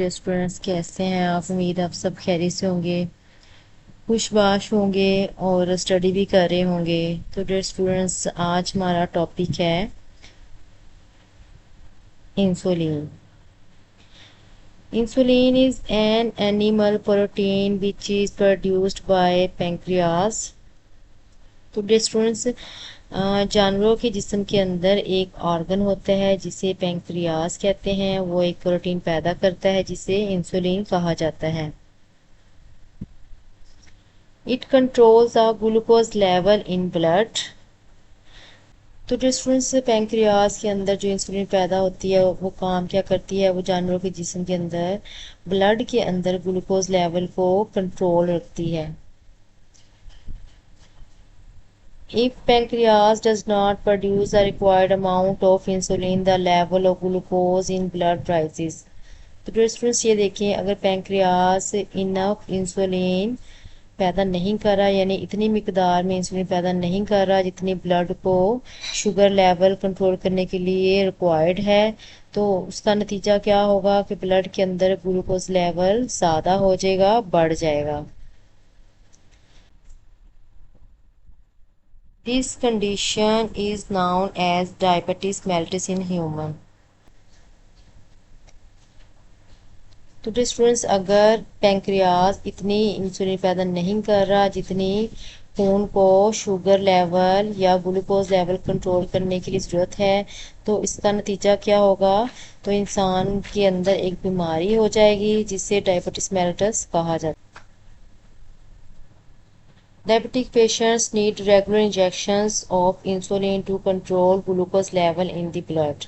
Students कैसे हैं आप? उम्मीद आप सब खैरियत से होंगे, खुशबाश होंगे और स्टडी भी कर रहे होंगे। तो डियर स्टूडेंट्स, आज हमारा टॉपिक है insulin. Insulin is an animal protein which is produced by pancreas. तो डियर स्टूडेंट्स, जानवरों के जिस्म के अंदर एक ऑर्गन होता है जिसे पेंक्रियास कहते हैं। वो एक प्रोटीन पैदा करता है जिसे इंसुलिन कहा जाता है। It controls the glucose level in blood। तो जो स्टूडेंट्स पैंक्रियास के अंदर जो इंसुलिन पैदा होती है वो काम क्या करती है? वो जानवरों के जिस्म के अंदर ब्लड के अंदर ग्लूकोज लेवल को कंट्रोल रखती है। If pancreas does not produce the required amount of insulin, the level of glucose in blood rises। तो जो स्टूडेंट्स ये देखें, अगर पैंक्रियास इनफ इंसुलिन पैदा नहीं कर रहा, यानी इतनी मिकदार में इंसुलिन पैदा नहीं कर रहा जितनी ब्लड को शुगर लेवल कंट्रोल करने के लिए रिक्वायर्ड है, तो उसका नतीजा क्या होगा कि ब्लड के अंदर ग्लूकोज लेवल ज़्यादा हो जाएगा, बढ़ जाएगा। This condition is known as diabetes mellitus in human. तो स्टूडेंट्स, अगर पैंक्रियास इतनी इंसुलिन पैदा नहीं कर रहा जितनी खून को शुगर लेवल या ग्लूकोज लेवल कंट्रोल करने के लिए ज़रूरत है, तो इसका नतीजा क्या होगा? तो इंसान के अंदर एक बीमारी हो जाएगी जिसे डायबिटीज मेलिटस कहा जाता है। Diabetic patients need regular injections of insulin to control glucose level in the blood.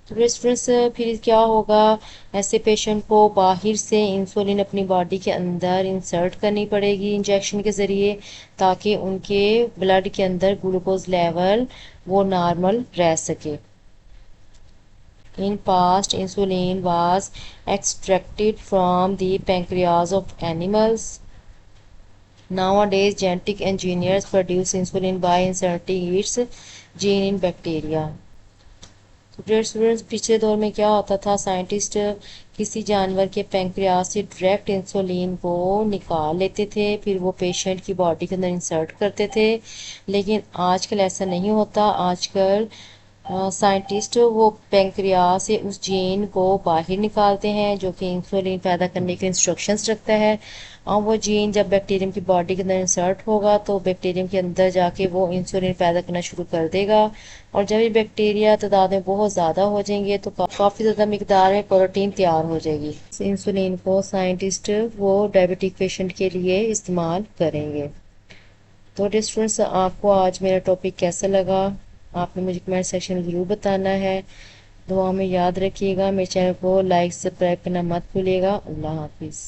तो स्टूडेंट्स, फिर क्या होगा? ऐसे पेशेंट को बाहर से इंसुलिन अपनी बॉडी के अंदर इंसर्ट करनी पड़ेगी इंजेक्शन के ज़रिए, ताकि उनके ब्लड के अंदर ग्लूकोज लेवल वो नॉर्मल रह सके। In past insulin was extracted from the pancreas of animals. Nowadays, genetic engineers produce insulin by inserting its gene in bacteria। तो डियर स्टूडेंट्स, पिछले दौर में क्या होता था? साइंटिस्ट किसी जानवर के पैंक्रियास से डायरेक्ट इंसुलिन को निकाल लेते थे, फिर वो पेशेंट की बॉडी के अंदर इंसर्ट करते थे। लेकिन आजकल ऐसा नहीं होता। आजकल साइंटिस्ट वो पैंक्रियास से उस जीन को बाहर निकालते हैं जो कि इंसुलिन पैदा करने के इंस्ट्रक्शंस रखता है, और वो जीन जब बैक्टीरियम की बॉडी के अंदर इंसर्ट होगा तो बैक्टीरियम के अंदर जाके वो इंसुलिन पैदा करना शुरू कर देगा। और जब ये बैक्टीरिया तादाद में बहुत ज़्यादा हो जाएंगे तो काफ़ी ज़्यादा मिकदार में प्रोटीन तैयार हो जाएगी। इस इंसुलिन को साइंटिस्ट वो डायबिटिक पेशेंट के लिए इस्तेमाल करेंगे। तो स्टूडेंट्स, आपको आज मेरा टॉपिक कैसा लगा आपने मुझे कमेंट सेक्शन में ज़रूर बताना है। दुआ में याद रखिएगा। मेरे चैनल को लाइक सब्सक्राइब करना मत भूलिएगा। अल्लाह हाफिज़।